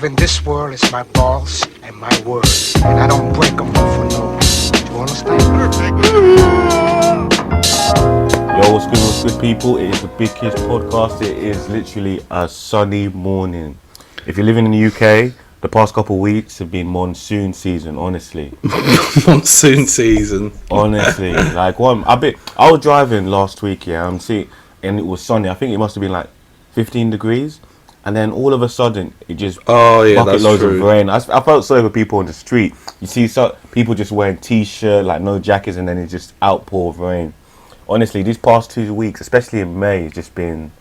in this world is my balls and my word. And I don't break them for no. You understand? Yo, what's good, people? It is the Big KIZ Podcast. It is literally a sunny morning. If you're living in the UK, the past couple of weeks have been monsoon season, honestly. Monsoon season. Honestly. Like, I was driving last week, and it was sunny. I think it must have been like 15 degrees. And then all of a sudden, it just bucket loads of rain. I felt sorry for people on the street. You see people just wearing t-shirt, like no jackets, and then it's just outpour of rain. Honestly, these past 2 weeks, especially in May, it's just been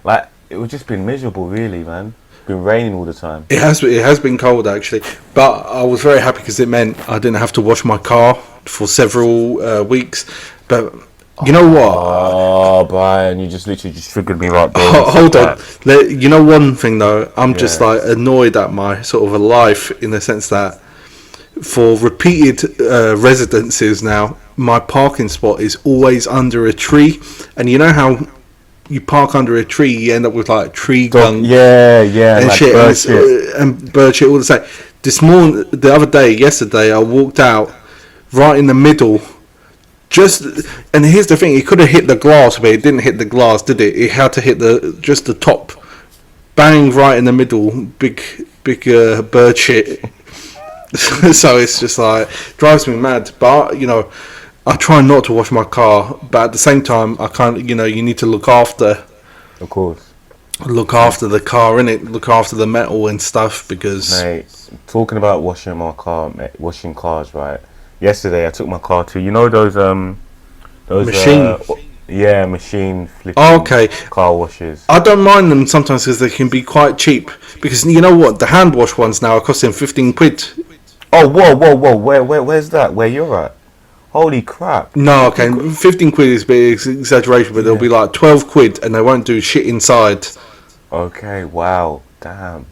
like it's just been miserable, really, man. It's been raining all the time. It has been cold actually, but I was very happy because it meant I didn't have to wash my car for several weeks. But you know what? Oh, Brian, you just literally triggered me right there. Hold on. You know one thing though, I'm just like annoyed at my sort of a life in the sense that for repeated residences now, my parking spot is always under a tree, and you know how you park under a tree, you end up with like tree gunk, and like shit, and bird shit all the same. Yesterday, I walked out right in the middle. And here's the thing: it could have hit the glass, but it didn't hit the glass, did it? It had to hit the top, bang right in the middle, big bird shit. So it's just like drives me mad. But you know, I try not to wash my car, but at the same time, I can't. You know, you need to look after. Of course. Look after the car, innit? Look after the metal and stuff because. Mate, talking about washing my car, mate, washing cars, right? Yesterday, I took my car to those machine. Machine flipping car washes. I don't mind them sometimes because they can be quite cheap. Because you know what, the hand wash ones now are costing 15 quid. Oh, whoa! Where's that? Where you're at? Holy crap! No, okay, 15 quid is a bit exaggeration, but they'll be like 12 quid, and they won't do shit inside. Okay, wow, damn.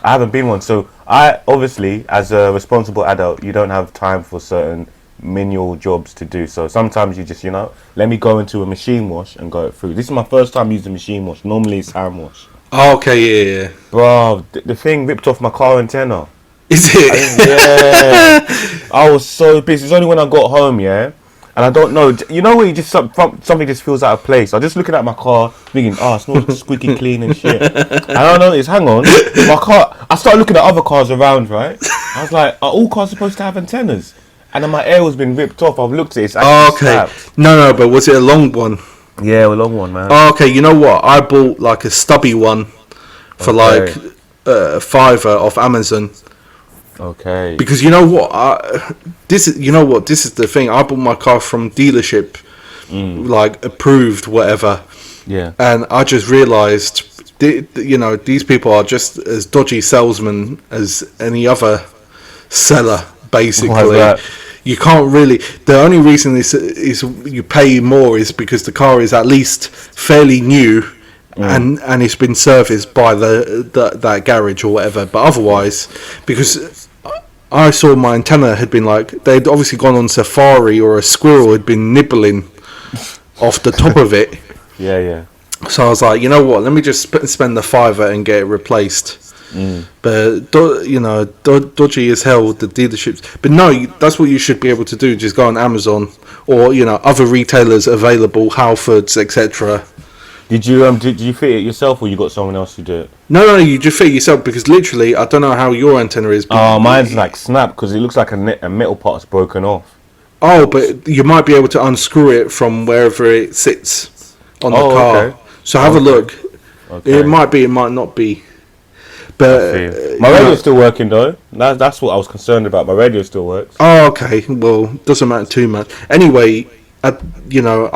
I haven't been one, so I obviously, as a responsible adult, you don't have time for certain manual jobs to do. So sometimes you just, let me go into a machine wash and go it through. This is my first time using machine wash. Normally it's hand wash. Oh, okay, yeah. Bro, the thing ripped off my car antenna. Is it? I was so pissed. It's only when I got home, and I don't know. You know when you just something just feels out of place. I'm just looking at my car, thinking, it smells squeaky clean and shit. And I don't know. Hang on, my car. I started looking at other cars around, right? I was like, are all cars supposed to have antennas? And then my air was being ripped off. I've looked at it. It's actually snapped. No, but was it a long one? Yeah, a long one, man. Oh, okay. You know what? I bought like a stubby one for like £5 off Amazon. Okay. Because you know what, this is the thing. I bought my car from dealership, like approved, whatever. Yeah. And I just realised, these people are just as dodgy salesmen as any other seller. Basically, you can't really. The only reason is you pay more is because the car is at least fairly new. And it's been serviced by that garage or whatever. But otherwise, because I saw my antenna had been they'd obviously gone on safari, or a squirrel had been nibbling off the top of it. Yeah. So I was like, you know what? Let me just spend the £5 and get it replaced. But dodgy as hell, the dealerships. But no, that's what you should be able to do. Just go on Amazon or other retailers available, Halfords, etc. Did you fit it yourself, or you got someone else to do it? No, you just fit it yourself, because literally, I don't know how your antenna is. Mine's like snapped because it looks like a metal part's broken off. Oh, but you might be able to unscrew it from wherever it sits on the car. Okay. So have a look. Okay. It might be, it might not be. But my radio's still working though. That's what I was concerned about. My radio still works. Oh, okay. Well, doesn't matter too much. Anyway. I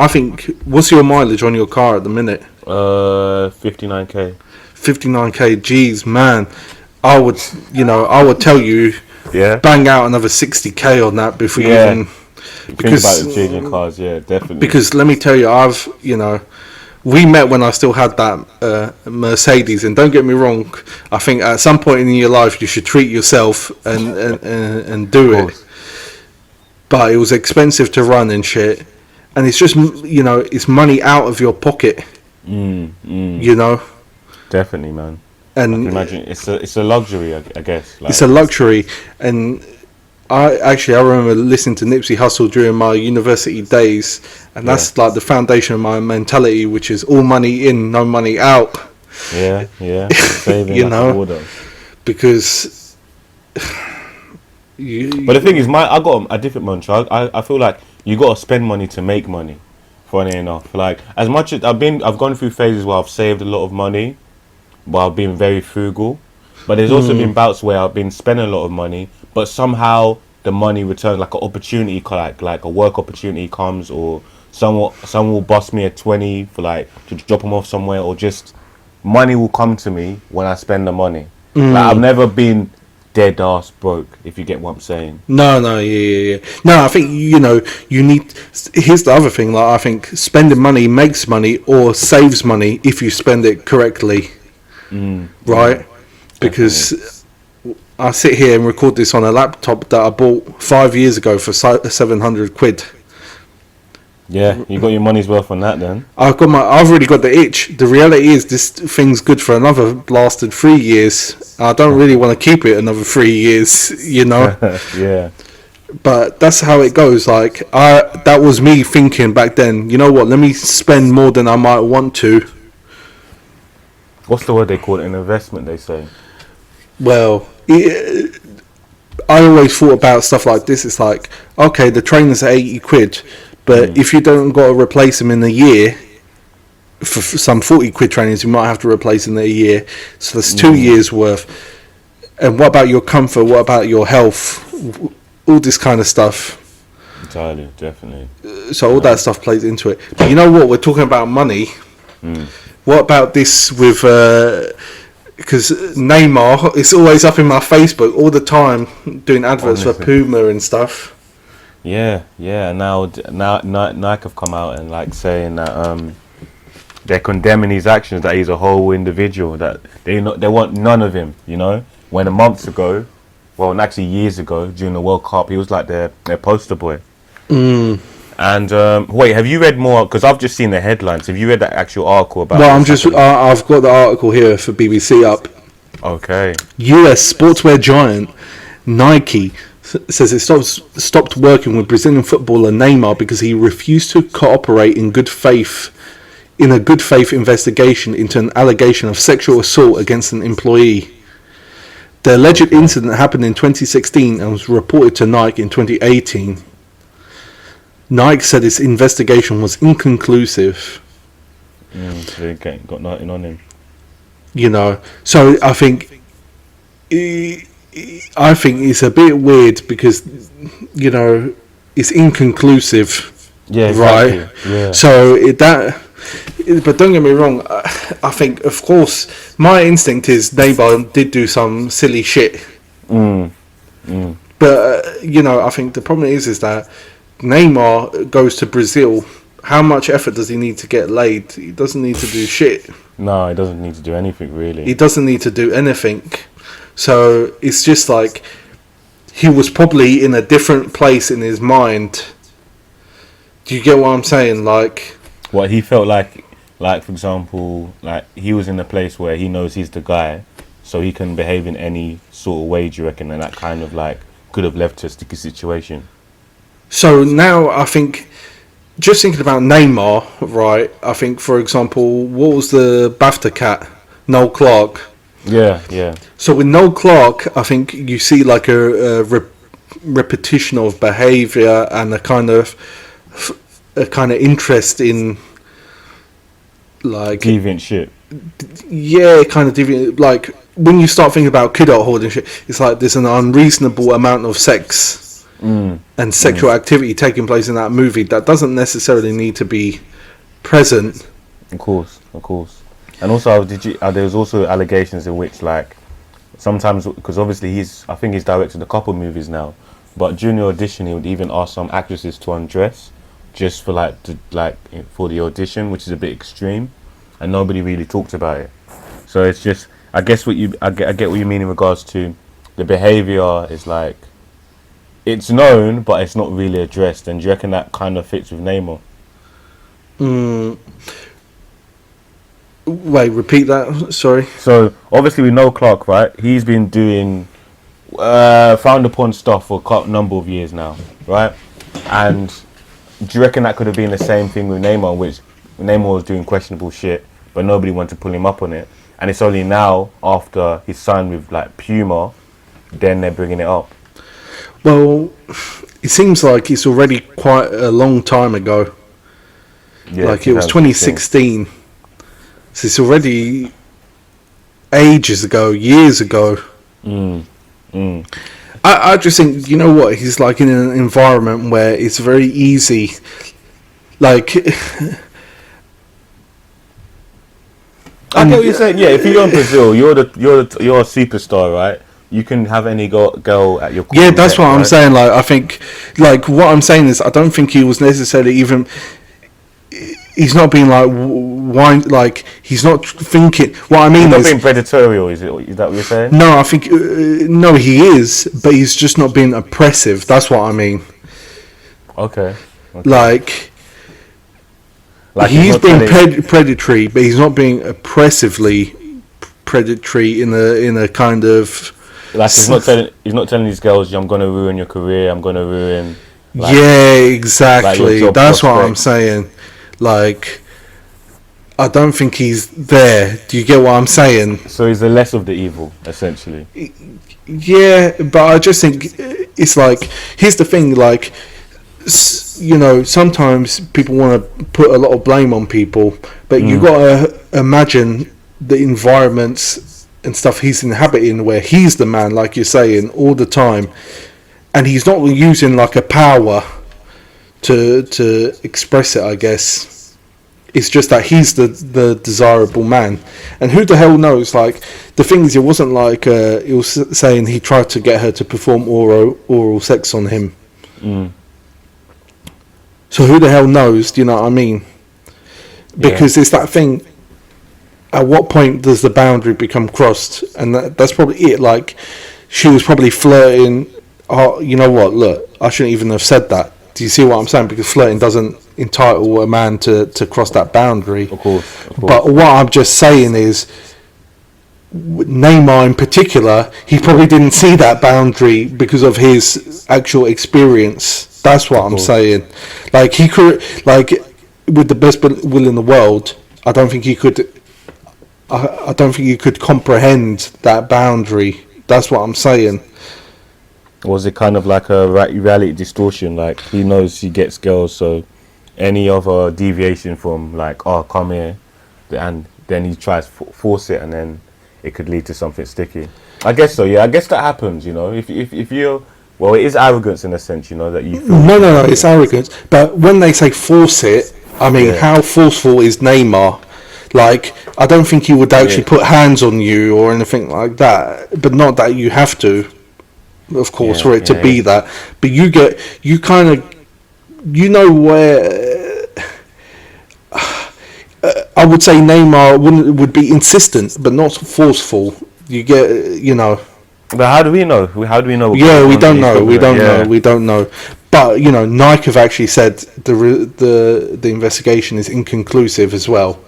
think, what's your mileage on your car at the minute? 59k. 59k, geez, man. I would tell you, bang out another 60k on that before you even. Because think about changing cars, definitely. Because let me tell you, we met when I still had that Mercedes, and don't get me wrong, I think at some point in your life you should treat yourself and do it. But it was expensive to run and shit. And it's just, it's money out of your pocket. Definitely, man. And I can imagine it's a luxury, I guess. It's a luxury, and I remember listening to Nipsey Hussle during my university days, and that's like the foundation of my mentality, which is all money in, no money out. Yeah. Saving, you know, order. Because. But the thing is, I got a different mantra. I feel like you got to spend money to make money. Funny enough, like as much as I've gone through phases where I've saved a lot of money, but I've been very frugal. But there's also been bouts where I've been spending a lot of money, but somehow the money returns, like an opportunity, like a work opportunity comes, or someone will bust me a 20 for like to drop them off somewhere, or just money will come to me when I spend the money. Like I've never been dead ass broke, if you get what I'm saying. No, yeah. No, I think you need. Here's the other thing. Like I think spending money makes money or saves money if you spend it correctly, right? Because I sit here and record this on a laptop that I bought 5 years ago for £700. Yeah, you got your money's worth on that then. I've already got the itch. The reality is this thing's good for another blasted 3 years. I don't really want to keep it another 3 years, Yeah. But that's how it goes. Like that was me thinking back then. You know what? Let me spend more than I might want to. What's the word they call it? An investment, they say. Well, I always thought about stuff like this. It's like, okay, the trainers are £80, but if you don't got to replace them in a year, for some £40 trainers, you might have to replace them in a year. So that's 2 years worth. And what about your comfort? What about your health? All this kind of stuff. Entirely, definitely. So all that stuff plays into it. But you know what? We're talking about money. What about this with... because Neymar, it's always up in my Facebook all the time, doing adverts for Puma and stuff. Yeah. Now Nike have come out and like saying that they're condemning his actions, that he's a whole individual, that they want none of him. When a month ago, well, actually years ago during the World Cup, he was like their poster boy. And wait, have you read more? Because I've just seen the headlines. Have you read that actual article about? No, I've got the article here for BBC up. Okay. US sportswear giant Nike says it stopped working with Brazilian footballer Neymar because he refused to cooperate in a good faith investigation into an allegation of sexual assault against an employee. The alleged incident happened in 2016 and was reported to Nike in 2018. Nike said its investigation was inconclusive. So they got nothing on him. So I think it's a bit weird because it's inconclusive. Yeah, exactly. Right. Yeah. So but don't get me wrong. I think, of course, my instinct is Neymar did do some silly shit. But I think the problem is that Neymar goes to Brazil. How much effort does he need to get laid? He doesn't need to do shit. No, he doesn't need to do anything, really. He doesn't need to do anything. So it's just like he was probably in a different place in his mind. Do you get what I'm saying? Like, what he felt like for example, like he was in a place where he knows he's the guy, so he can behave in any sort of way, do you reckon? And that kind of like could have left to a sticky situation. So now I think, just thinking about Neymar, right? I think, for example, what was the BAFTA cat? Noel Clark. Yeah. So with Noel Clark, I think you see like a repetition of behaviour and a kind of interest in like deviant shit. Yeah, kind of deviant. Like when you start thinking about kidulthood and shit, it's like there's an unreasonable amount of sex and sexual activity taking place in that movie that doesn't necessarily need to be present. Of course. And also, there was also allegations in which, like, sometimes, because obviously I think he's directed a couple movies now, but during the audition he would even ask some actresses to undress just for for the audition, which is a bit extreme, and nobody really talked about it. So it's just, I get what you mean in regards to the behaviour is like, it's known, but it's not really addressed. And do you reckon that kind of fits with Neymar? Wait, repeat that. Sorry. So obviously we know Clark, right? He's been doing frowned upon stuff for a number of years now, right? And do you reckon that could have been the same thing with Neymar, which Neymar was doing questionable shit, but nobody wanted to pull him up on it, and it's only now after he signed with like Puma, then they're bringing it up. Well, it seems like it's already quite a long time ago. Yeah, like it was 2016, so it's already ages ago, years ago. I just think, you know what, he's like in an environment where it's very easy, like I get what you're saying. Yeah, if you're in Brazil, you're a superstar, right? You can have any girl at your yeah, that's what right? I'm saying. Like, I think, like, what I'm saying is, I don't think he was necessarily even. He's not being like why, like he's not thinking. What I mean he's not is being predatory. Is that what you're saying? No, I think no, he is, but he's just not being oppressive. That's what I mean. Okay. Like he's being predatory, but he's not being oppressively predatory in a kind of like he's not telling these girls, I'm gonna ruin your career. I'm gonna ruin. Like, yeah, exactly. Like that's what I'm saying. Like, I don't think he's there. Do you get what I'm saying? So he's the less of the evil, essentially. Yeah, but I just think it's like, here's the thing, like, you know, sometimes people want to put a lot of blame on people, but you got to imagine the environments and stuff he's inhabiting where he's the man, like you're saying, all the time, and he's not using like a power to express it, I guess. It's just that he's the desirable man, and who the hell knows? Like, the thing is, it wasn't like it was saying he tried to get her to perform oral sex on him. So who the hell knows? Do you know what I mean? Because it's that thing. At what point does the boundary become crossed? And that's probably it. Like, she was probably flirting. Oh, you know what? Look, I shouldn't even have said that. Do you see what I'm saying? Because flirting doesn't entitle a man to cross that boundary. Of course. But what I'm just saying is, Neymar in particular, he probably didn't see that boundary because of his actual experience. That's what I'm saying. Like, he could, like, with the best will in the world, I don't think he could comprehend that boundary. That's what I'm saying. Was it kind of like a reality distortion? Like, he knows he gets girls, so any other deviation from like, oh, come here, and then he tries to force it, and then it could lead to something sticky. I guess so. Yeah, I guess that happens. You know, if you're, well, it is arrogance in a sense. You know that you. No, it's arrogance. But when they say force it, I mean, how forceful is Neymar? Like, I don't think he would actually put hands on you or anything like that. But not that you have to. Of course, for it to be that, but you kind of, you know, where I would say Neymar would be insistent, but not forceful. You get, you know. But how do we know? How do we know? Yeah, we don't know. We don't know. But you know, Nike have actually said the investigation is inconclusive as well.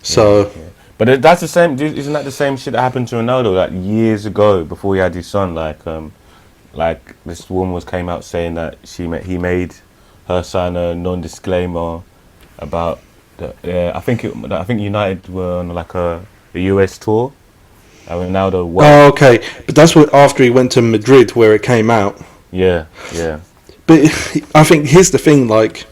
So. Yeah. But that's the same. Isn't that the same shit that happened to Ronaldo like years ago before he had his son? Like this woman came out saying that he made her sign a non-disclaimer about I think United were on like a US tour, and Ronaldo won. Oh, okay, but that's what after he went to Madrid where it came out. Yeah. But I think here's the thing, like.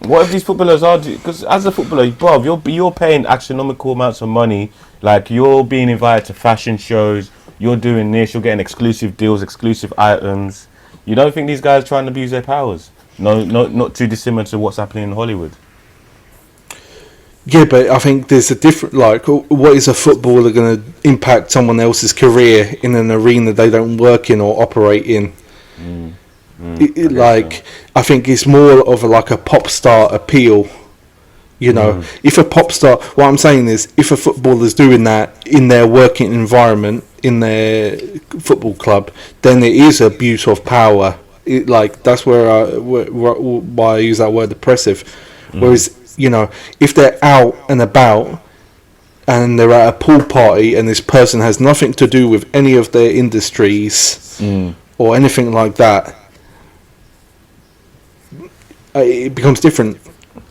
What if these footballers are? Because as a footballer, bro, you're paying astronomical amounts of money. Like, you're being invited to fashion shows. You're doing this. You're getting exclusive deals, exclusive items. You don't think these guys are trying to abuse their powers? No, not too dissimilar to what's happening in Hollywood. Yeah, but I think there's a different. Like, what is a footballer going to impact someone else's career in an arena they don't work in or operate in? I think it's more of a pop star appeal. You know, if a pop star, what I'm saying is, if a footballer's doing that in their working environment, in their football club, then it is abuse of power. That's why I use that word oppressive. Whereas, you know, if they're out and about and they're at a pool party, and this person has nothing to do with any of their industries or anything like that, it becomes different.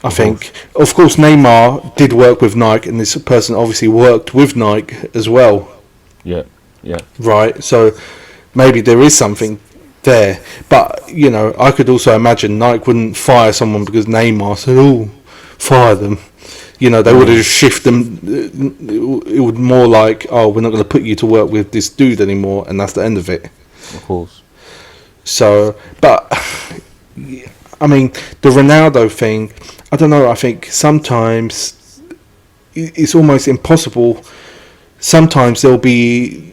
I think. Of course, Neymar did work with Nike, and this person obviously worked with Nike as well. Yeah. Right. So maybe there is something there, but I could also imagine Nike wouldn't fire someone because Neymar said, "Oh, fire them." They would have just shifted them. It would more like, "Oh, we're not going to put you to work with this dude anymore," and that's the end of it. Of course. So, but I mean, the Ronaldo thing, I don't know. I think sometimes it's almost impossible. Sometimes there'll be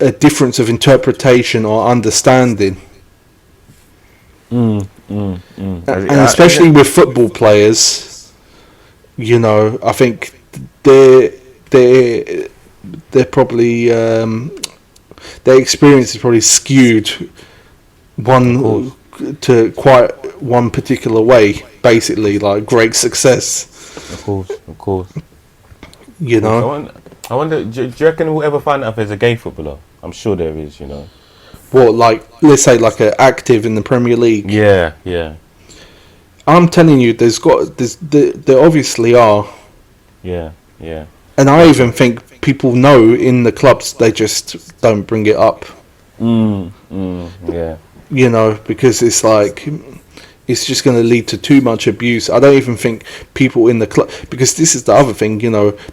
a difference of interpretation or understanding. And especially with football players, I think they're probably their experience is probably skewed to quite one particular way, basically, like great success. Of course. I wonder, do you reckon we'll ever find out if there's a gay footballer? I'm sure there is, What, like, let's say, like, an active in the Premier League? Yeah. I'm telling you, there obviously are. Yeah. And I even think people know in the clubs, they just don't bring it up. Yeah. Because it's like, it's just going to lead to too much abuse. I don't even think people in the club, because this is the other thing,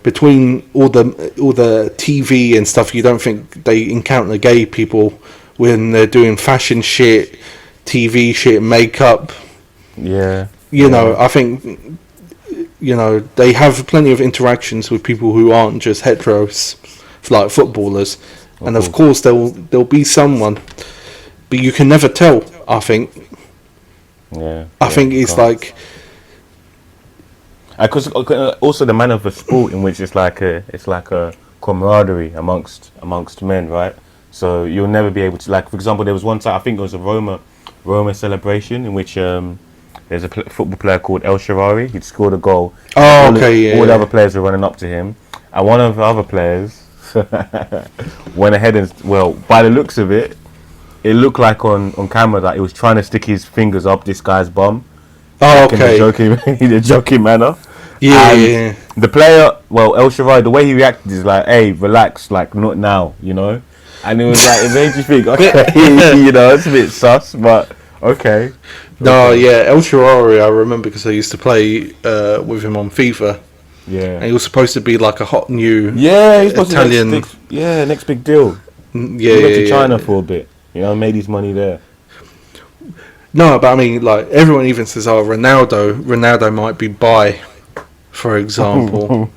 between all the TV and stuff, you don't think they encounter gay people when they're doing fashion shit, TV shit, makeup. Yeah. I think, they have plenty of interactions with people who aren't just heteros, like footballers. And of course there'll be someone, but you can never tell, I think. I think it's like, because also the manner of the sport in which it's like a camaraderie amongst men, right? So you'll never be able to, like, for example, there was one time, I think it was a Roma celebration in which there's a football player called El Shaarawy. He'd scored a goal. All the other players were running up to him, and one of the other players went ahead and, well, by the looks of it, it looked like on camera that he was trying to stick his fingers up this guy's bum. In a joking manner. Yeah. The player, well, El Shaarawy, the way he reacted is like, "Hey, relax, like, not now," And it was like, it made you think, okay, it's a bit sus, but okay. No, yeah, El Shaarawy, I remember because I used to play with him on FIFA. Yeah. And he was supposed to be like a hot new Italian. Next big deal. Yeah, he went to China for a bit. Made his money there. No, but I mean, like, everyone even says, "Oh, Ronaldo might be bi," for example.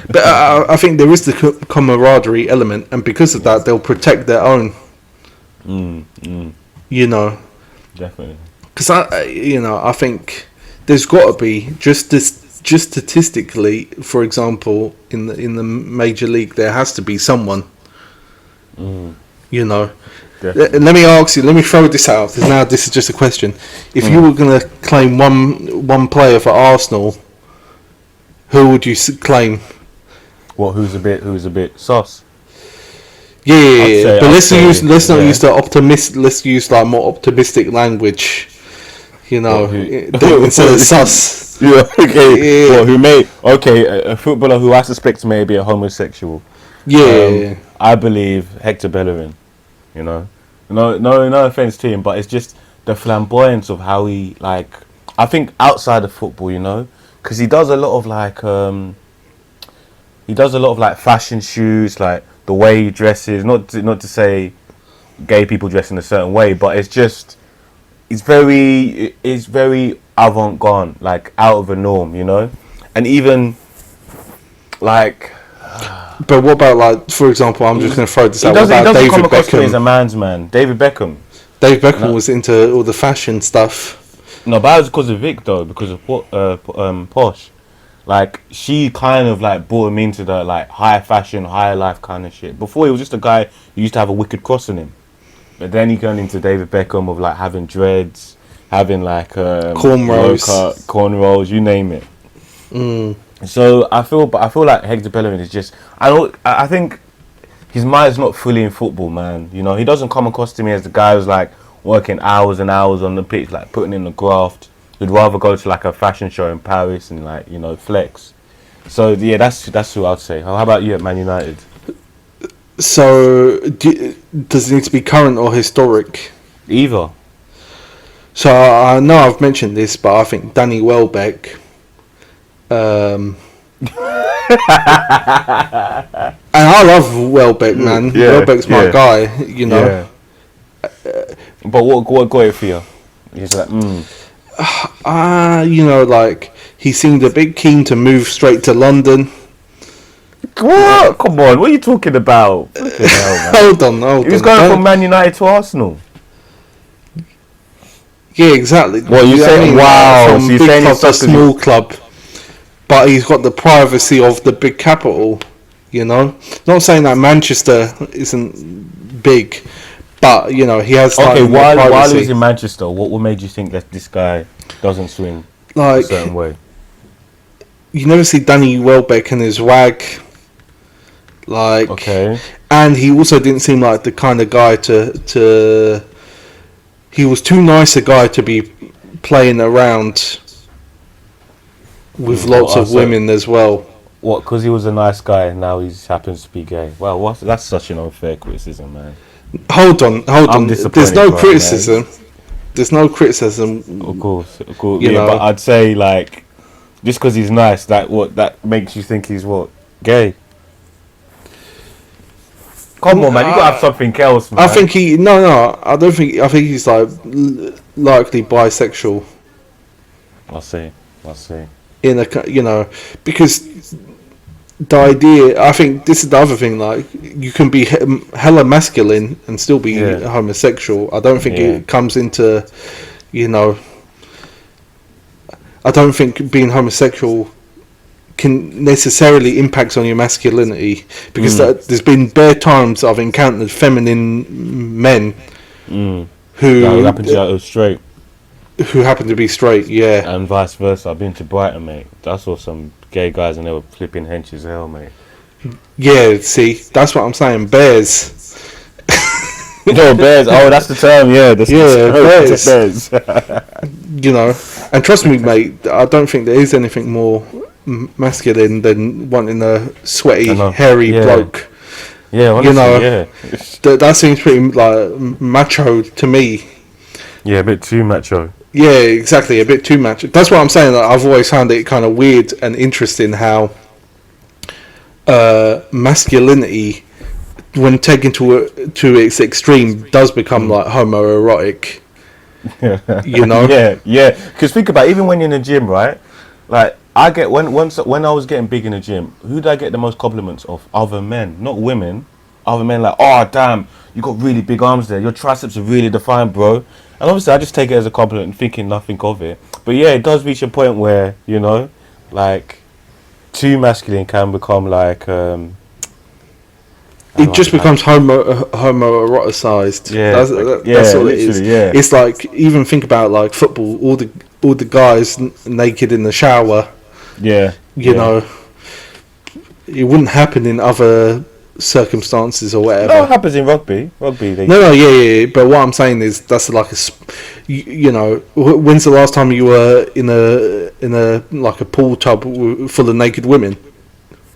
But I think there is the camaraderie element, and because of that, they'll protect their own. Definitely. Because I think there's got to be just statistically, for example, in the major league, there has to be someone. Let me ask you. Let me throw this out. Because now this is just a question. If you were going to claim one player for Arsenal, who would you claim? What? Who's a bit sus? Yeah. But let's not use the optimist. Let's use like more optimistic language. Instead of sus. Yeah. Okay. Yeah. A footballer who I suspect may be a homosexual. Yeah. I believe Hector Bellerin. No offense to him, but it's just the flamboyance of how he, like, I think outside of football, because he does a lot of like fashion shoots, like the way he dresses. Not to say gay people dress in a certain way, but it's very avant-garde, like out of the norm, and even like. But what about, like, for example, I'm just going to throw this out. He doesn't David come across Beckham? as a man's man. David Beckham. Was into all the fashion stuff. No, but that was because of Vic, though, because of Posh. Like, she kind of, like, brought him into the, like, high fashion, high life kind of shit. Before, he was just a guy who used to have a wicked cross on him. But then he turned into David Beckham of, like, having dreads, having, like, cornrows, you name it. So I feel like Hector Bellerin is just. I think his mind's not fully in football, man. You know, he doesn't come across to me as the guy who's like working hours and hours on the pitch, like putting in the graft. He'd rather go to like a fashion show in Paris and like, you know, flex. So yeah, that's who I'd say. How about you at Man United? So does it need to be current or historic? Either. So I know I've mentioned this, but I think Danny Welbeck. And I love Welbeck, man. Yeah, Welbeck's my guy, you know. Yeah. But what got it for you? He's like, you know, like he seemed a bit keen to move straight to London. What? Come on, what are you talking about? Hell, hold on. He was going from Man United to Arsenal. Yeah, exactly. What you saying? Wow, from big club to small club, but he's got the privacy of the big capital. You know, not saying that Manchester isn't big, but you know he has. Okay, while he was in Manchester, what made you think that this guy doesn't swing like a certain way? You never see Danny Welbeck and his wag. Like, okay, and he also didn't seem like the kind of guy to. He was too nice a guy to be playing around with lots of women as well. What? Because he was a nice guy, and now he happens to be gay. Well, that's such an unfair criticism, man. Hold on. There's no criticism. Man. There's no criticism. Of course. You know, but I'd say like, just because he's nice, that makes you think he's what? Gay. Come on, man! You gotta have something else, man. I think I don't think. I think he's like likely bisexual. I see. In a, you know, because the idea. I think this is the other thing. Like, you can be hella masculine and still be homosexual. I don't think it comes into, you know. I don't think being homosexual can necessarily impact on your masculinity, because there's been bare times I've encountered feminine men who happen to be straight, yeah, and vice versa. I've been to Brighton, mate. I saw some gay guys and they were flipping hench as hell, mate. Yeah, see, that's what I'm saying. Bears. No, bears. Oh, that's the term. Yeah, bears. You know, and trust me, mate, I don't think there is anything more masculine than wanting a sweaty, hairy bloke. Yeah, honestly, you know, that seems pretty like macho to me. Yeah, a bit too macho. Yeah, exactly, a bit too macho. That's what I'm saying. Like, I've always found it kind of weird and interesting how masculinity, when taken to its extreme, does become like homoerotic. You know? Yeah. Because think about it, even when you're in the gym, right? Like, I get when I was getting big in the gym, who did I get the most compliments of? Other men, not women. Other men, like, oh damn, you got really big arms there. Your triceps are really defined, bro. And obviously, I just take it as a compliment, thinking nothing of it. But yeah, it does reach a point where, you know, like, too masculine can become like. It just becomes homoeroticized. Yeah, that's all it is. Yeah. It's like, even think about like football. All the guys naked in the shower. Yeah, you know, it wouldn't happen in other circumstances or whatever. No, it happens in rugby. Yeah. But what I'm saying is that's like you know, when's the last time you were in a like a pool tub full of naked women?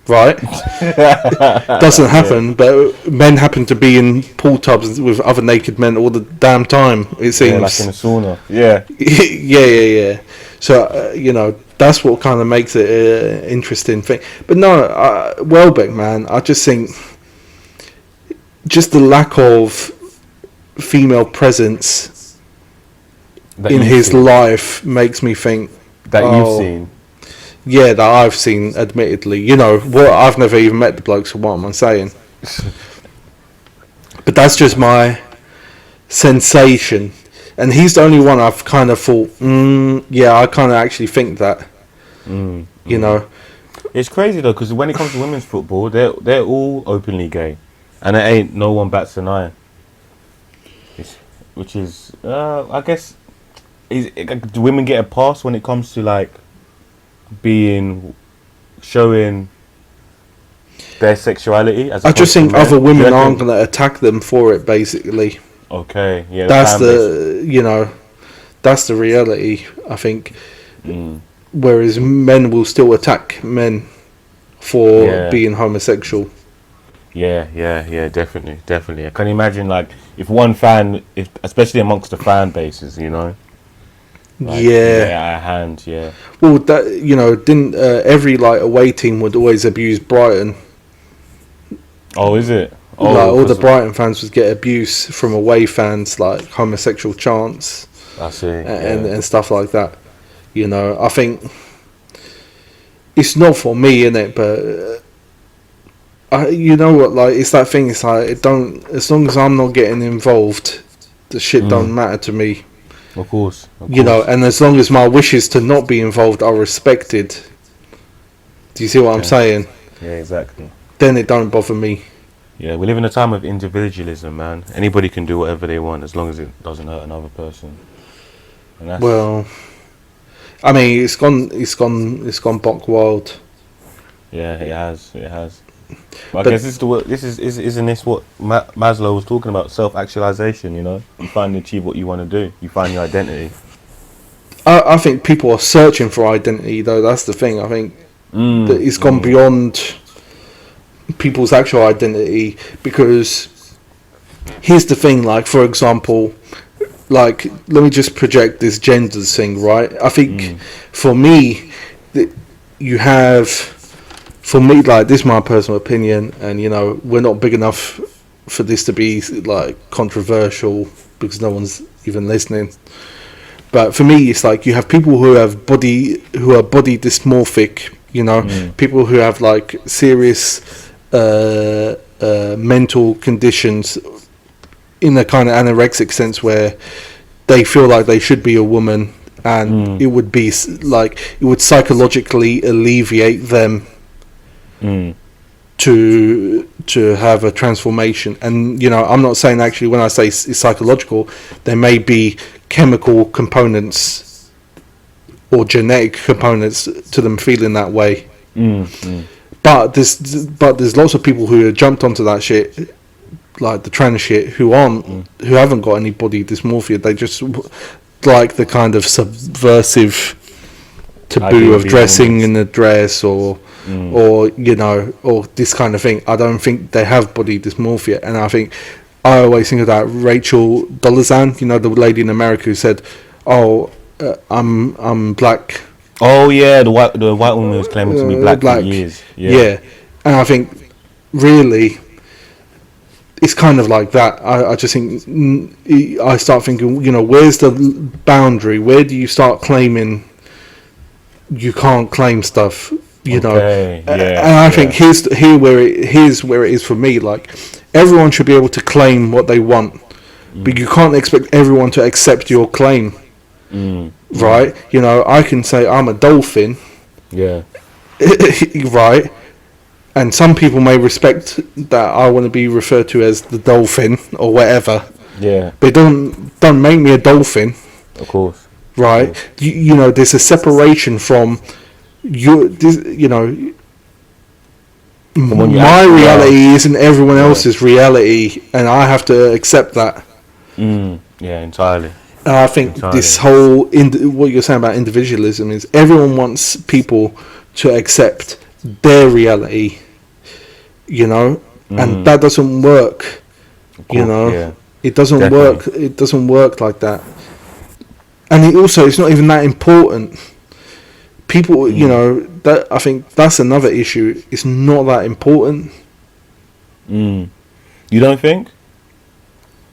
Right? Doesn't happen, but men happen to be in pool tubs with other naked men all the damn time, it seems. Yeah, like in a sauna. Yeah. Yeah. So, you know, that's what kind of makes it an interesting thing. But no, Welbeck, man, I just think just the lack of female presence in his life makes me think that you've seen. Yeah, that I've seen, admittedly. You know, I've never even met the bloke, so what am I saying? But that's just my sensation. And he's the only one I've kind of thought, yeah, I kind of actually think that. You know? It's crazy, though, because when it comes to women's football, they're all openly gay. And it ain't no one bats an eye. Which is, I guess, do women get a pass when it comes to, like, being showing their sexuality. I just think other women aren't going to attack them for it, basically. Okay, yeah. That's that's the reality, I think. Whereas men will still attack men for being homosexual. Yeah, definitely. I can imagine, like, if one fan, especially amongst the fan bases, you know. Like, a hand, Well, that didn't every away team would always abuse Brighton. Oh, is it? Oh, all the Brighton fans would get abuse from away fans, like homosexual chants. I see, and stuff like that. I think it's not for me, innit? But you know what? Like, it's that thing. It's like it don't. As long as I'm not getting involved, the shit don't matter to me. Of course. And as long as my wishes to not be involved are respected. Do you see what I'm saying? Yeah, exactly. Then it don't bother me. Yeah, we live in a time of individualism, man. Anybody can do whatever they want as long as it doesn't hurt another person. And that's... Well, I mean, it's gone buck wild. Yeah, it has. But I guess isn't this what Maslow was talking about? Self-actualization, you know? You finally achieve what you want to do. You find your identity. I think people are searching for identity, though. That's the thing. I think that it's gone beyond people's actual identity, because here's the thing, like, for example, like, let me just project this genders thing, right? I think for me, you have, for me, like, this is my personal opinion, and we're not big enough for this to be like controversial because no one's even listening. But for me, it's like you have people who are body dysmorphic, people who have like serious mental conditions in a kind of anorexic sense, where they feel like they should be a woman, and it would be like, it would psychologically alleviate them to have a transformation. And I'm not saying, actually, when I say it's psychological, there may be chemical components or genetic components to them feeling that way. But there's lots of people who have jumped onto that shit, like the trans shit, who haven't got any body dysmorphia. They just like the kind of subversive taboo of dressing in a dress or this kind of thing. I don't think they have body dysmorphia. And I always think of that Rachel Dolezal, the lady in America who said, I'm black. Oh yeah, the white woman was claiming to be black for years. Yeah, and I think really it's kind of like that. I just think I start thinking, where's the boundary? Where do you start claiming you can't claim stuff? And I think here's where it is for me. Like, everyone should be able to claim what they want, but you can't expect everyone to accept your claim. Right? I can say I'm a dolphin. Yeah. Right? And some people may respect that I want to be referred to as the dolphin or whatever. Yeah. But it don't make me a dolphin. Of course. Right? Of course. There's a separation from my reality isn't everyone else's reality, and I have to accept that. Yeah, entirely. And I think this whole what you're saying about individualism is everyone wants people to accept their reality, and that doesn't work. It doesn't work. It doesn't work like that. And it's not even that important. People, that I think that's another issue. It's not that important. You don't think?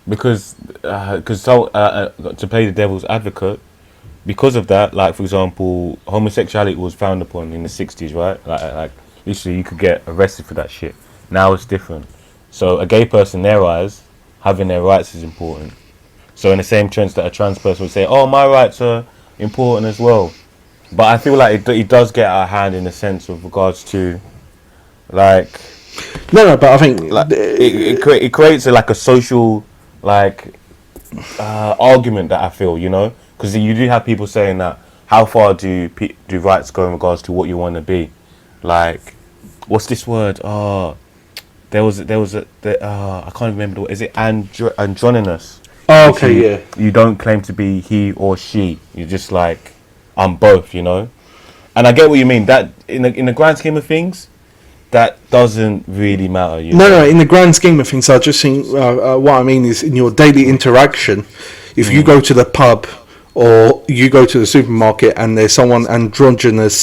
Because to play the devil's advocate, because of that, like, for example, homosexuality was frowned upon in the 60s, right? Like literally you could get arrested for that shit. Now it's different. So a gay person, in their eyes, having their rights is important. So in the same sense that a trans person would say, oh, my rights are important as well. But I feel like it does get out of hand in the sense of regards to, like... No, but I think... Like, it creates a social... argument that I feel, because you do have people saying that how far do rights go in regards to what you want to be, like, what's this word? Oh, there was I can't remember. Is it androgynous? Oh, Which okay, you don't claim to be he or she. You're just like, I'm both, you know. And I get what you mean. That in the grand scheme of things, that doesn't really matter. You know? No. In the grand scheme of things, I just think what I mean is in your daily interaction. If you go to the pub or you go to the supermarket and there's someone androgynous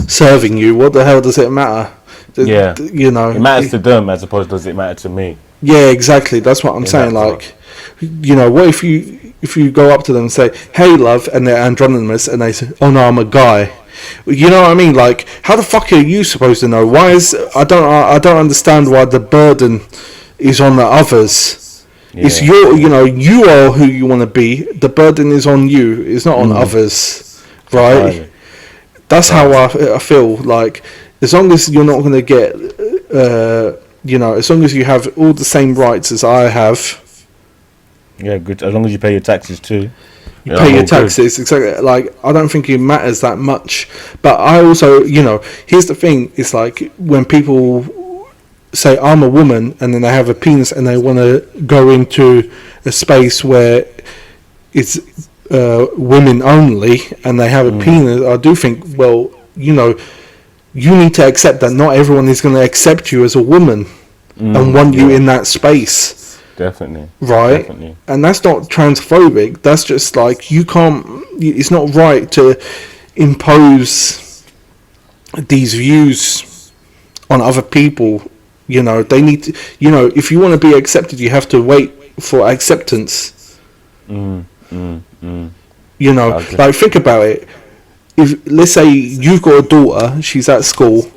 serving you, what the hell does it matter? Yeah, You know, it matters to them as opposed to does it matter to me. Yeah, exactly. That's what I'm saying. Like, you know, what if you go up to them and say, "Hey, love," and they're androgynous, and they say, "Oh no, I'm a guy." You know what I mean? Like, how the fuck are you supposed to know? Why is I don't understand why the burden is on the others. Yeah. It's you are who you want to be. The burden is on you. It's not on others, right? Right. That's how I feel. Like, as long as you're not going to get, as long as you have all the same rights as I have. Yeah, good. As long as you pay your taxes too. You pay your taxes, exactly. Like, I don't think it matters that much. But I also, here's the thing: it's like when people say I'm a woman, and then they have a penis, and they want to go into a space where it's women only, and they have a penis. I do think, well, you need to accept that not everyone is going to accept you as a woman and want you in that space. Definitely. Right? Definitely. And that's not transphobic. That's just like, you can't, it's not right to impose these views on other people. They need to, if you want to be accepted, you have to wait for acceptance. Like, think about it. If, let's say you've got a daughter, she's at school,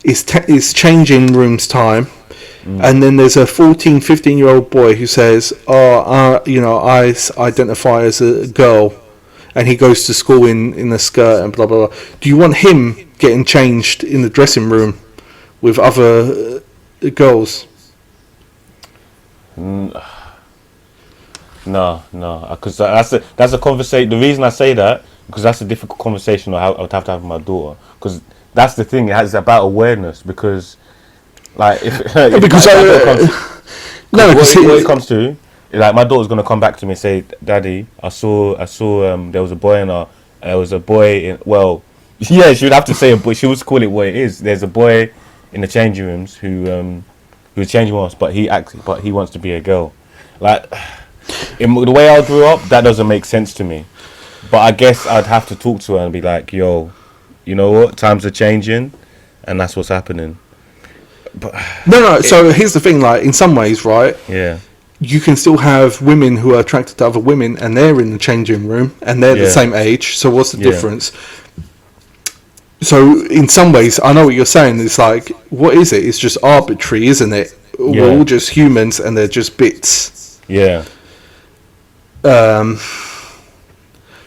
it's changing rooms time, and then there's a 14, 15-year-old boy who says, I identify as a girl, and he goes to school in a skirt and blah, blah, blah. Do you want him getting changed in the dressing room with other girls? No, because that's a conversation. The reason I say that, because that's a difficult conversation I would have to have with my daughter. Because that's the thing; it's about awareness. Because, like, what it comes to, like, my daughter's gonna come back to me and say, "Daddy, I saw there was a boy yeah, she would have to say a boy. She would call it what it is. There's a boy in the changing rooms who was changing us, but he wants to be a girl. Like, in the way I grew up, that doesn't make sense to me. But I guess I'd have to talk to her and be like, yo, you know what? Times are changing, and that's what's happening. But So here's the thing, like, in some ways, right? Yeah. You can still have women who are attracted to other women, and they're in the changing room, and they're the same age. So what's the difference? So in some ways, I know what you're saying. It's like, what is it? It's just arbitrary, isn't it? Yeah. We're all just humans, and they're just bits. Yeah.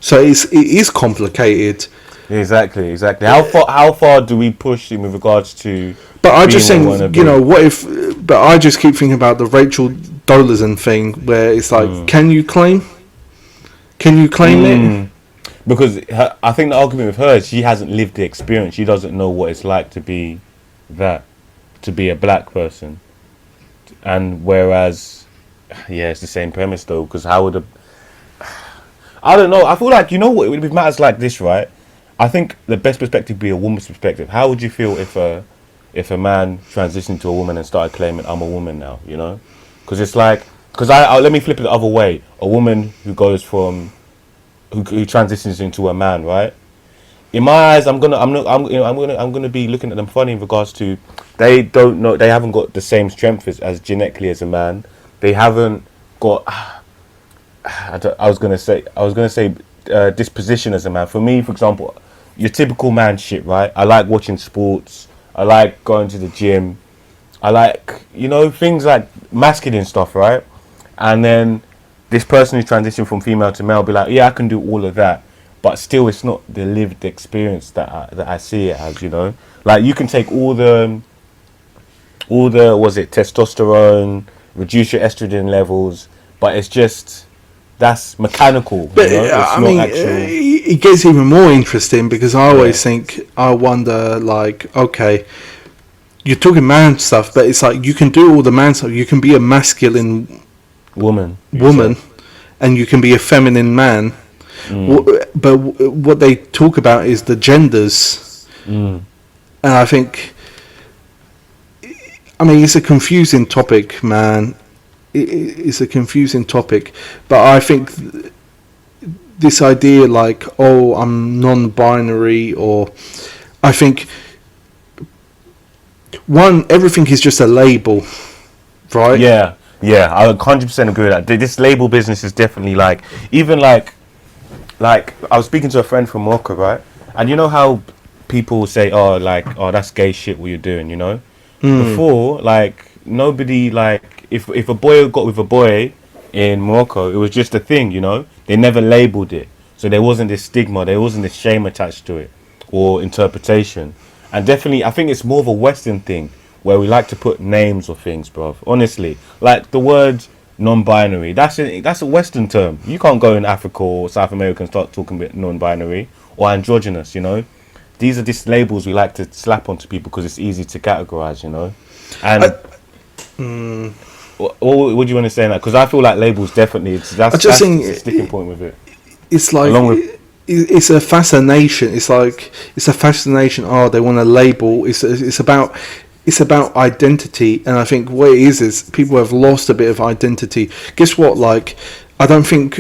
So it is complicated. Exactly. How far do we push in with regards to? But I just think, what if? But I just keep thinking about the Rachel Dolezal thing, where it's like, can you claim it? Because I think the argument with her is she hasn't lived the experience. She doesn't know what it's like to be a black person. And whereas, it's the same premise though. Because how would I don't know. I feel like, with matters like this, right? I think the best perspective would be a woman's perspective. How would you feel if a man transitioned to a woman and started claiming, I'm a woman now, Because it's like, let me flip it the other way. A woman who goes from, who transitions into a man, right? In my eyes, I'm gonna be looking at them funny in regards to, they haven't got the same strength as genetically as a man. They haven't got, I was gonna say disposition as a man. For me, for example, your typical man shit, right? I like watching sports. I like going to the gym. I like, things like masculine stuff, right? And then this person who transitioned from female to male be like, yeah, I can do all of that, but still, it's not the lived experience that I see it as, Like, you can take all the testosterone, reduce your estrogen levels, but it's just that's mechanical. But It's not actual. it gets even more interesting because I always I wonder, like, okay, you're talking man stuff, but it's like you can do all the man stuff. You can be a masculine woman, and you can be a feminine man. But what they talk about is the genders, and I think, I mean, it's a confusing topic, man. It's a confusing topic, but I think this idea, like, oh, I'm non-binary, or I think everything is just a label, right? Yeah, I 100% agree with that. This label business is definitely like, even like I was speaking to a friend from Morocco, right? And you know how people say, oh, that's gay shit what you're doing, you know? Before, like, nobody, like, if a boy got with a boy in Morocco, it was just a thing, you know? They never labeled it. So there wasn't this stigma, there wasn't this shame attached to it, or interpretation. And definitely, I think it's more of a Western thing, where we like to put names or things, bruv. Honestly, like the word non-binary, that's a Western term. You can't go in Africa or South America and start talking about non-binary or androgynous, you know? These are just labels we like to slap onto people because it's easy to categorize, you know? And what do you want to say on that? Because I feel like labels definitely, that's a sticking point with it. It's like, it's a fascination. It's like, it's a fascination. Oh, they want to label. It's about identity, and I think what it is people have lost a bit of identity. Guess what? Like, I don't think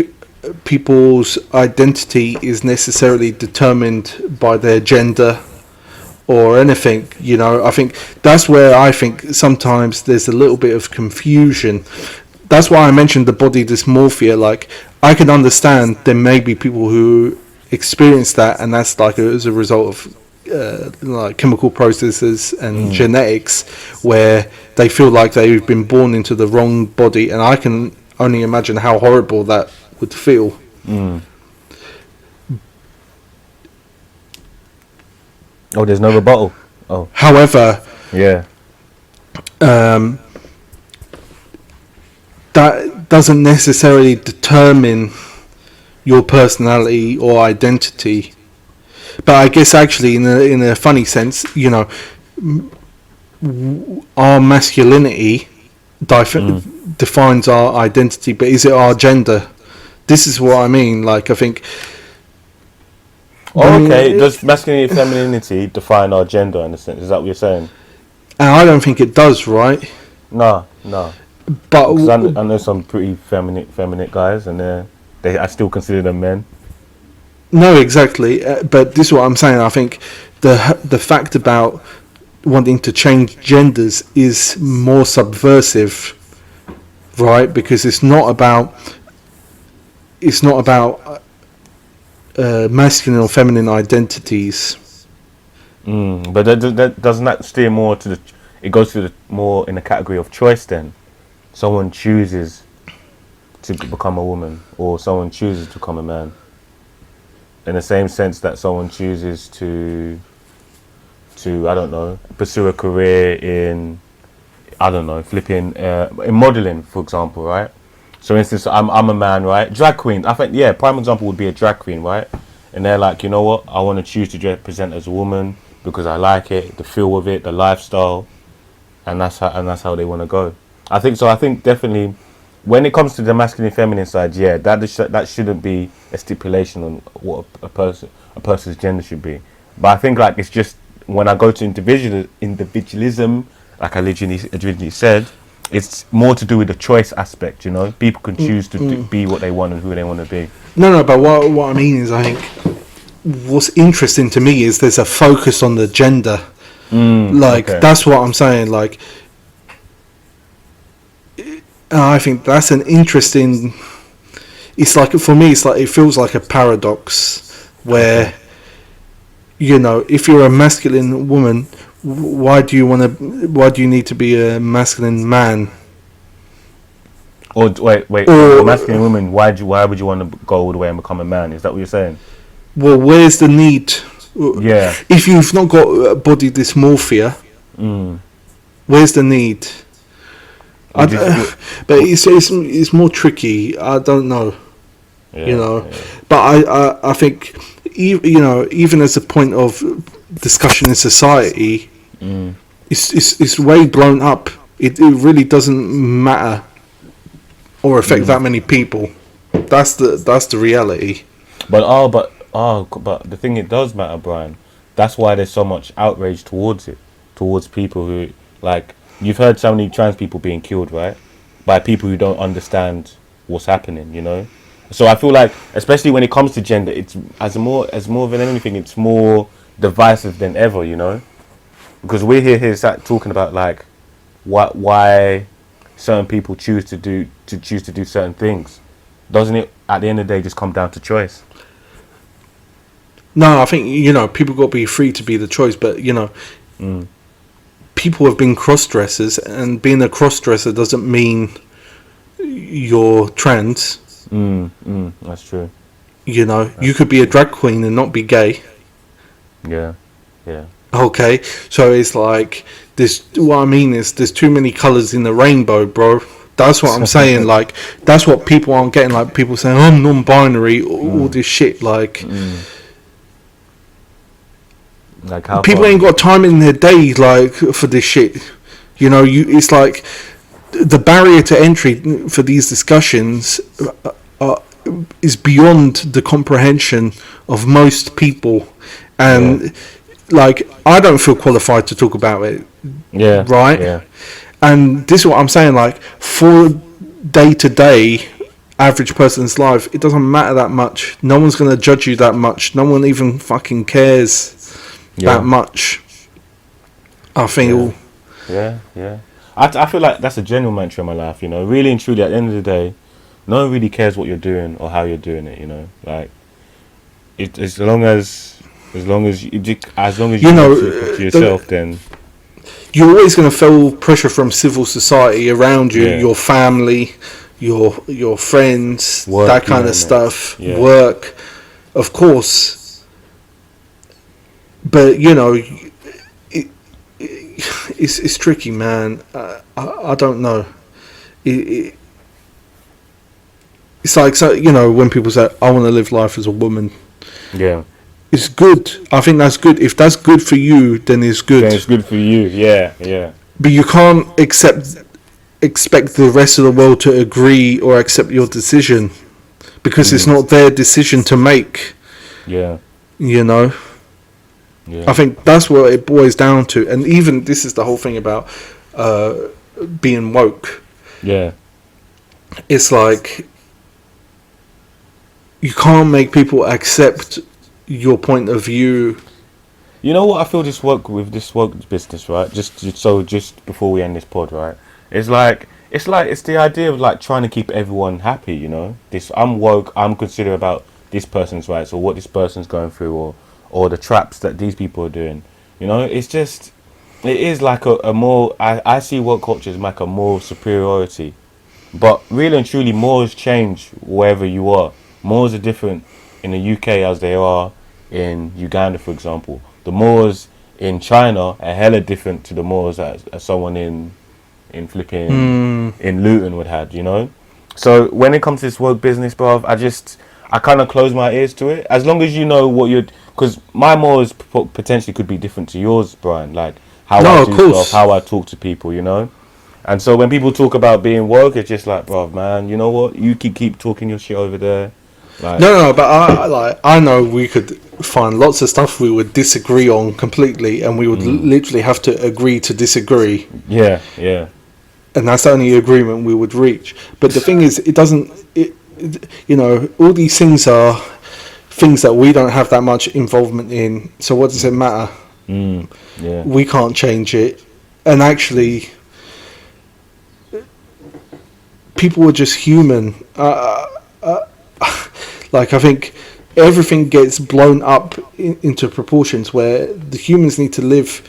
people's identity is necessarily determined by their gender or anything, you know. I think that's where I think sometimes there's a little bit of confusion. That's why I mentioned the body dysmorphia. Like, I can understand there may be people who experience that, and that's like as a result of like chemical processes and genetics, where they feel like they've been born into the wrong body, and I can only imagine how horrible that would feel. Oh, there's no rebuttal. Oh, however, that doesn't necessarily determine your personality or identity. But I guess actually, in a funny sense, you know, our masculinity defines our identity, but is it our gender? This is what I mean. Like, I think. Oh, okay. Does masculinity and femininity define our gender in a sense? Is that what you're saying? And I don't think it does, right? No. But I know some pretty feminine guys, and I still consider them men. No, exactly. But this is what I'm saying. I think the fact about wanting to change genders is more subversive, right? Because it's not about masculine or feminine identities. But doesn't that steer more to it goes to more in the category of choice then? Someone chooses to become a woman, or someone chooses to become a man. In the same sense that someone chooses to I don't know, pursue a career in, I don't know, in modeling, for example, right? So, for instance, I'm a man, right? Drag queen. I think, prime example would be a drag queen, right? And they're like, you know what? I want to choose to present as a woman because I like it, the feel of it, the lifestyle, and that's how they want to go. I think so. I think definitely, when it comes to the masculine feminine side, that shouldn't be a stipulation on what a person's gender should be. But I think, like, it's just when I go to individualism, like I originally said, it's more to do with the choice aspect, you know? People can choose to be what they want and who they want to be. No, but what I mean is, I think what's interesting to me is there's a focus on the gender. That's what I'm saying. Like, I think that's an interesting. It's like, for me, it's like, it feels like a paradox where, you know, if you're a masculine woman, why do you need to be a masculine man? Or wait, or a masculine woman, why would you want to go all the way and become a man? Is that what you're saying? Well, where's the need? Yeah. If you've not got body dysmorphia, where's the need? But it's more tricky. I don't know. you know. Yeah. But I think, even as a point of discussion in society, it's way blown up. It really doesn't matter or affect that many people. That's the reality. But the thing, it does matter, Brian. That's why there's so much outrage towards people who, like, you've heard so many trans people being killed, right, by people who don't understand what's happening, you know. So I feel like, especially when it comes to gender, it's as more than anything, it's more divisive than ever, you know, because we're here talking about like why certain people choose to do certain things. Doesn't it at the end of the day just come down to choice? No, I think, people got to be free to be the choice, but people have been cross-dressers, and being a cross-dresser doesn't mean you're trans. That's true. You could be a drag queen and not be gay. Yeah. Okay, so it's like what I mean is there's too many colours in the rainbow, bro. That's what I'm saying. Like, that's what people aren't getting. Like, people saying, "Oh, I'm non-binary," all this shit. Like, like how people ain't got time in their day like for this shit. It's like the barrier to entry for these discussions is beyond the comprehension of most people, and like, I don't feel qualified to talk about it. Yeah. Right. Yeah. And this is what I'm saying. Like, for day-to-day average person's life, it doesn't matter that much. No one's gonna judge you that much. No one even fucking cares that much. I feel. Yeah. I feel like that's a general mantra in my life. Really and truly, at the end of the day, no one really cares what you're doing or how you're doing it. Like, as long as you to yourself, then you're always going to feel pressure from civil society around you, your family, your friends, work, that kind of stuff, work, of course. But it's tricky, man. I don't know. It's like, so when people say, "I want to live life as a woman." Yeah. It's good. I think that's good. If that's good for you, then it's good. Then it's good for you. Yeah. But you can't expect the rest of the world to agree or accept your decision, because it's not their decision to make. Yeah. Yeah. I think that's what it boils down to. And even this is the whole thing about being woke. Yeah. It's like, you can't make people accept your point of view. You know what I feel this woke business, right? Just before we end this pod, right? It's the idea of like trying to keep everyone happy, I'm woke, I'm considerate about this person's rights or what this person's going through or the traps that these people are doing. It is like a more, I see woke culture as like a more superiority. But really and truly, mores change wherever you are. Mores are different in the UK as they are in Uganda, for example. The Moors in China are hella different to the Moors as someone in flipping in Luton would have, So when it comes to this woke business, bruv, I kind of close my ears to it. As long as you know what you're, because my Moors potentially could be different to yours, Brian. Like how I do stuff, how I talk to people, And so when people talk about being woke, it's just like, bruv, man, you know what? You keep talking your shit over there. Like, no, but I know we could find lots of stuff we would disagree on completely, and we would literally have to agree to disagree. Yeah. And that's the only agreement we would reach. But the thing is, all these things are things that we don't have that much involvement in. So what does it matter? Yeah. We can't change it. And actually, people are just human. Like, I think everything gets blown up into proportions where the humans need to live.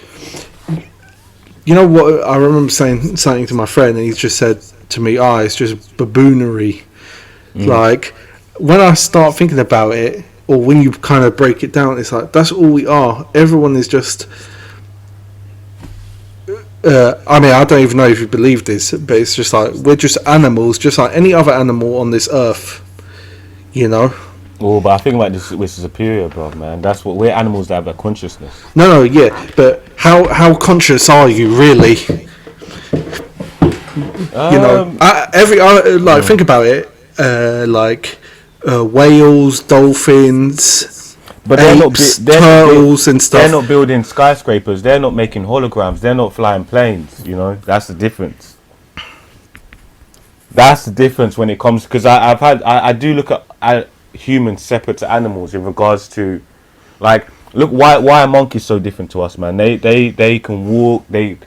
You know what? I remember saying something to my friend, and he just said to me, it's just baboonery. Like, when I start thinking about it, or when you kind of break it down, it's like, that's all we are. Everyone is just... I don't even know if you believe this, but it's just like, we're just animals, just like any other animal on this earth. You know. Oh, but I think like this is superior, bro, man. That's what we're animals that have a consciousness. No, yeah, but how conscious are you really? You know, think about it. Whales, dolphins, but apes, turtles, and stuff. They're not building skyscrapers. They're not making holograms. They're not flying planes. You know, that's the difference. That's the difference when it comes, because I do look at humans separate to animals in regards to, like, look, why are monkeys so different to us, man? They can walk. They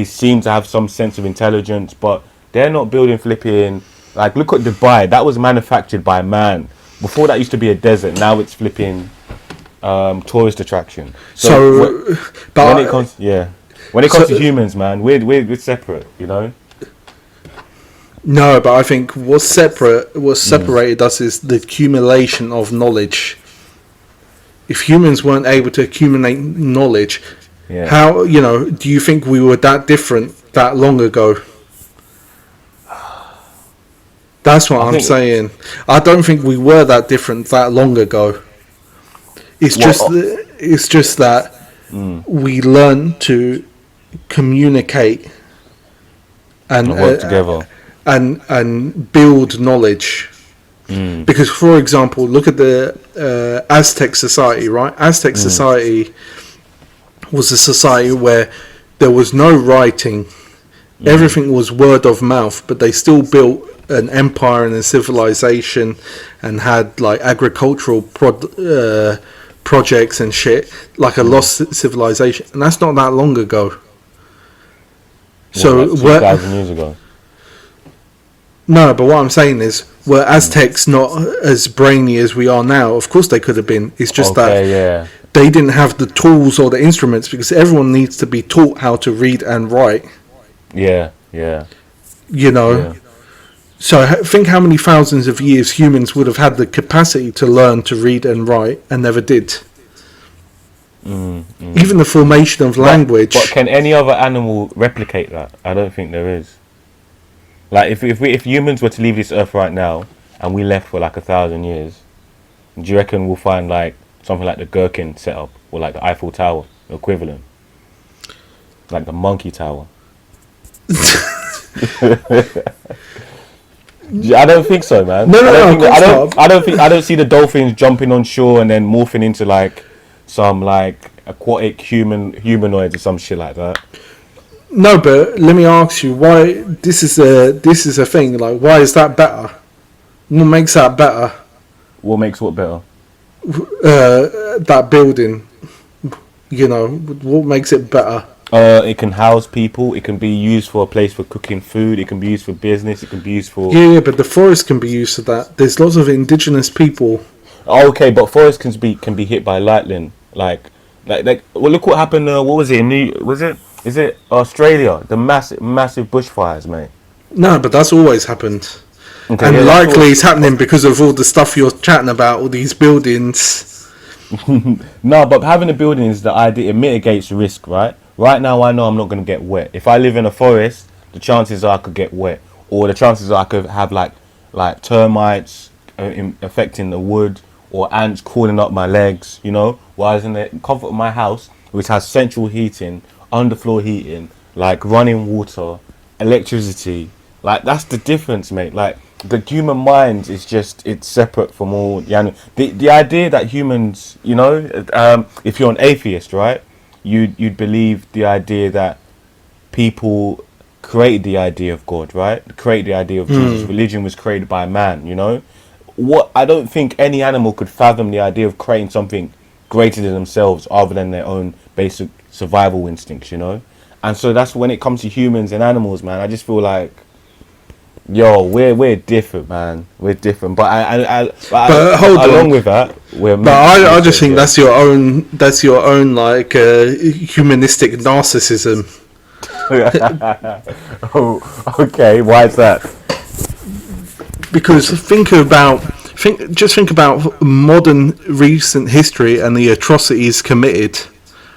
seem to have some sense of intelligence, but they're not building flipping. Like, look at Dubai. That was manufactured by man. Before that used to be a desert. Now it's flipping tourist attraction. When it comes to humans, man, we're separate. You know. No, but I think what's separated us is the accumulation of knowledge. If humans weren't able to accumulate knowledge, how, do you think we were that different that long ago? That's what I'm saying. I don't think we were that different that long ago. It's just that we learned to communicate and work together. And build knowledge. Because, for example, look at the Aztec society, right? Aztec society was a society where there was no writing. Everything was word of mouth, but they still built an empire and a civilization and had like agricultural projects and shit, like a lost civilization. And that's not that long ago. So 2,000 years ago. No, but what I'm saying is, were Aztecs not as brainy as we are now? Of course they could have been. It's just they didn't have the tools or the instruments, because everyone needs to be taught how to read and write. Yeah. You know? Yeah. So think how many thousands of years humans would have had the capacity to learn to read and write and never did. Even the formation of language. But can any other animal replicate that? I don't think there is. Like, if humans were to leave this earth right now and we left for like 1,000 years, do you reckon we'll find like something like the Gherkin setup or like the Eiffel Tower equivalent, like the Monkey Tower? I don't think so, man. I don't see the dolphins jumping on shore and then morphing into like some like aquatic humanoids or some shit like that. No, but let me ask you, why this is a thing, like, why is that better? What makes that better? What makes what better? That building, what makes it better? It can house people. It can be used for a place for cooking food. It can be used for business. It can be used for... Yeah, but the forest can be used for that. There's lots of indigenous people. Okay, but forests can be hit by lightning. Like, well, look what happened. What was it? Is it Australia? The massive bushfires, mate. No, but that's always happened. Okay, and likely it's happening because of all the stuff you're chatting about, all these buildings. No, but having a building is the idea. It mitigates risk, right? Right now, I know I'm not going to get wet. If I live in a forest, the chances are I could get wet. Or the chances are I could have like termites affecting the wood, or ants crawling up my legs, Whereas in the comfort of my house, which has central heating, underfloor heating, like running water, electricity, like that's the difference, mate. Like the human mind is it's separate from all the animals. The idea that humans, if you're an atheist, right, you'd believe the idea that people created the idea of God, right? Created the idea of Jesus. Religion was created by man, What I don't think any animal could fathom the idea of creating something greater than themselves, other than their own basic survival instincts, And so that's when it comes to humans and animals, man. I just feel like, we're different, man. We're different, but along with that, I just think that's your own like humanistic narcissism. Oh, okay. Why is that? Because think about modern recent history and the atrocities committed.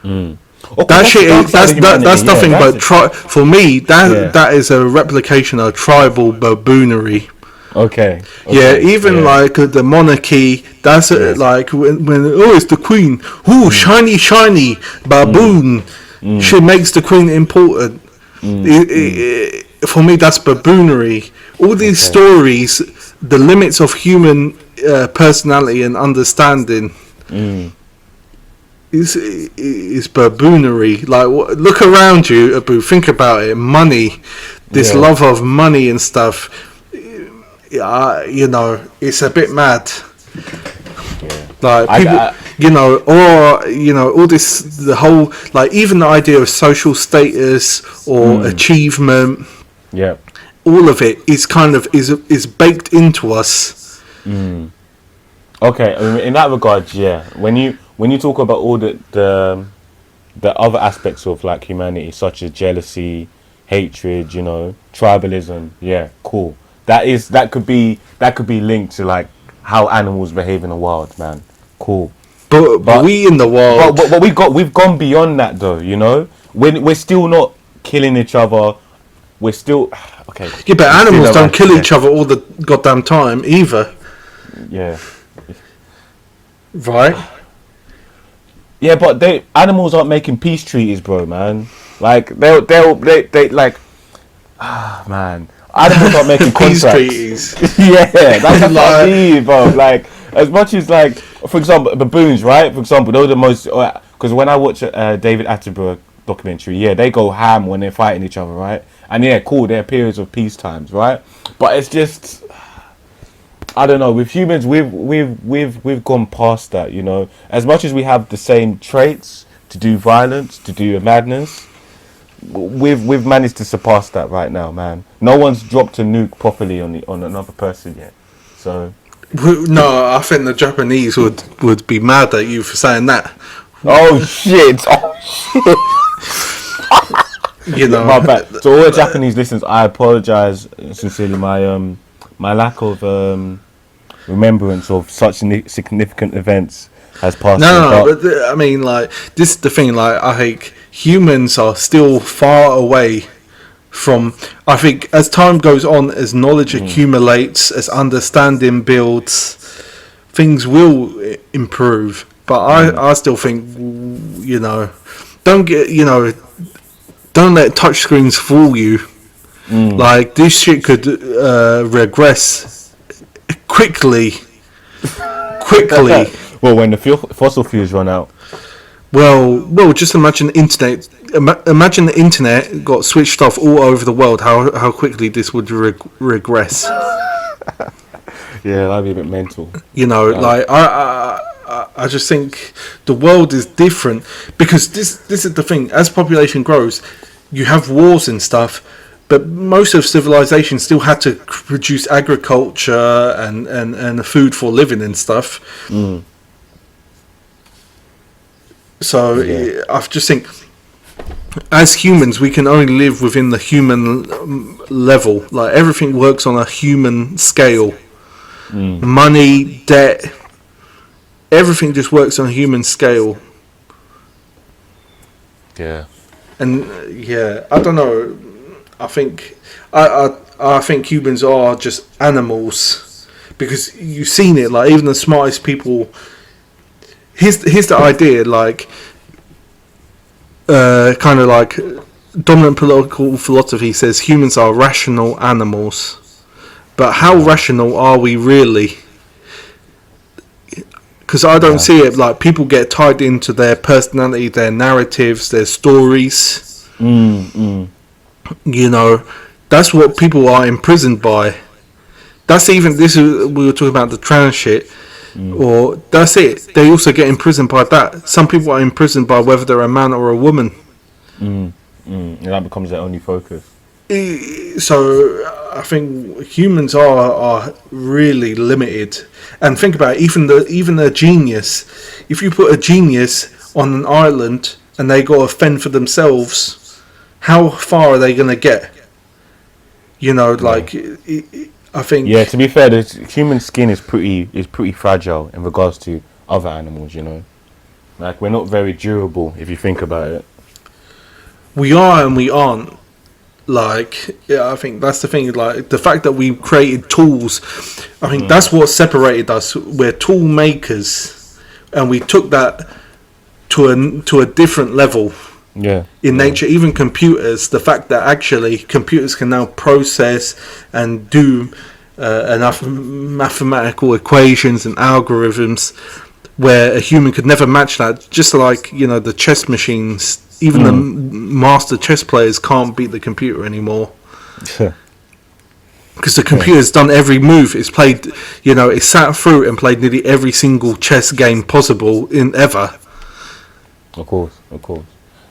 Okay, that's nothing but for me that is a replication of tribal baboonery. Okay. Yeah, even like the monarchy. That's like when it's the queen. Ooh, shiny baboon. She makes the queen important. For me, that's baboonery. All these stories, the limits of human personality and understanding. Is baboonery. Like, look around you, Abu. Think about it. Money, this love of money and stuff. You know, it's a bit mad. Like people, you know, or you know, all this, the whole, like even the idea of social status or achievement. Yeah. All of it is kind of is baked into us. Okay, in that regard, yeah. When you talk about all the other aspects of like humanity, such as jealousy, hatred, you know, tribalism, yeah, cool. That could be linked to like how animals behave in the wild, man. Cool. But we in the wild. But we've gone beyond that though, you know. We're still not killing each other. We're still okay. Yeah, but animals don't kill each other all the goddamn time either. Yeah. Right. Yeah, but animals aren't making peace treaties, bro, man. Like they like, man. Animals aren't making peace contracts. treaties. Yeah, that's what I mean, bro. Like as much as like, for example, baboons, right? For example, they're the most. Because when I watch David Attenborough documentary, yeah, they go ham when they're fighting each other, right? And yeah, cool, there are periods of peace times, right? But it's just, I don't know. With humans, we've gone past that, you know. As much as we have the same traits to do violence, to do madness, we've managed to surpass that right now, man. No one's dropped a nuke properly on another person yet. So no, I think the Japanese would be mad at you for saying that. Oh shit! Oh shit! You know, my bad. So all the Japanese listeners, I apologize sincerely. My lack of remembrance of such significant events has passed. No, but I mean, like, this is the thing. Like, I think humans are still far away from. I think as time goes on, as knowledge accumulates, as understanding builds, things will improve. But I still think, you know, don't let touchscreens fool you. Like, this shit could regress quickly. Well, when the fossil fuels run out. Well, just imagine the internet. Imagine the internet got switched off all over the world. How quickly this would regress. Yeah, that'd be a bit mental. You know, like I just think the world is different because this is the thing. As population grows, you have wars and stuff, but most of civilization still had to produce agriculture and food for living and stuff. So I just think, as humans, we can only live within the human level. Like, everything works on a human scale. Money, debt, everything just works on a human scale. Yeah. And I don't know. I think I think humans are just animals because you've seen it. Like, even the smartest people. Here's the idea. Like, kind of like dominant political philosophy says humans are rational animals. But how rational are we really? Because I don't see it. Like, people get tied into their personality, their narratives, their stories. You know, that's what people are imprisoned by. That's even this. We were talking about the trans shit, or that's it. They also get imprisoned by that. Some people are imprisoned by whether they're a man or a woman. And that becomes their only focus. So I think humans are really limited. And think about it, even the genius. If you put a genius on an island and they got to fend for themselves, how far are they going to get? You know, like, I think. Yeah, to be fair, the human skin is pretty fragile in regards to other animals. You know, like, we're not very durable if you think about it. We are and we aren't. Like, yeah, I think that's the thing. Like, the fact that we created tools, I think that's what separated us. We're tool makers, and we took that to a different level. Yeah. In nature, even computers, the fact that actually computers can now process and do enough mathematical equations and algorithms where a human could never match that. Just like, the chess machines, even the master chess players can't beat the computer anymore. Because the computer's done every move. It's played, it's sat through and played nearly every single chess game possible in ever. Of course.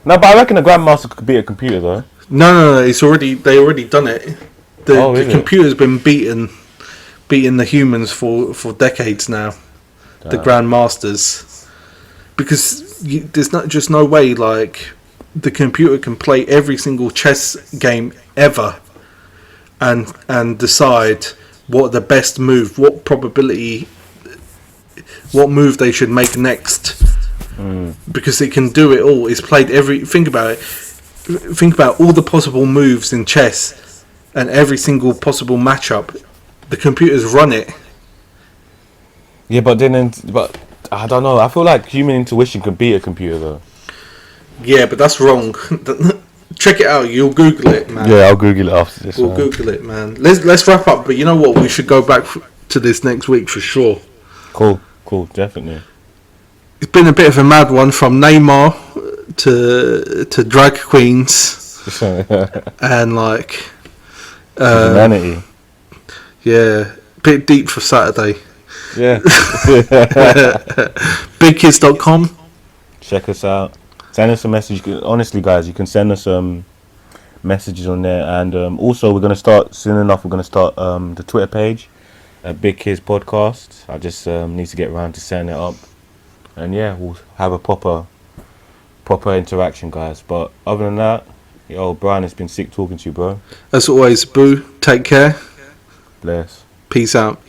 No, but I reckon a grandmaster could beat a computer, though. No. They already done it. The computer's been beating the humans for decades now. Damn. The grandmasters, because there's just no way like the computer can play every single chess game ever, and decide what the best move, what probability, what move they should make next. Because it can do it all. It's played think about it. Think about all the possible moves in chess and every single possible matchup. The computers run it. Yeah, but I don't know. I feel like human intuition can beat a computer, though. Yeah, but that's wrong. Check it out. You'll Google it, man. Yeah, I'll Google it after this. We'll Google it, man. Let's wrap up. But you know what? We should go back to this next week for sure. Cool, definitely. It's been a bit of a mad one, from Neymar to drag queens and like humanity. Yeah, bit deep for Saturday. Yeah. BigKiz.com. Check us out. Send us a message. Honestly, guys, you can send us messages on there, and also we're gonna start soon enough. We're gonna start the Twitter page, Big KIZ Podcast. I just need to get around to setting it up. And yeah, we'll have a proper interaction, guys. But other than that, Brian, it's been sick talking to you, bro. As always, Boo, take care. Bless. Peace out.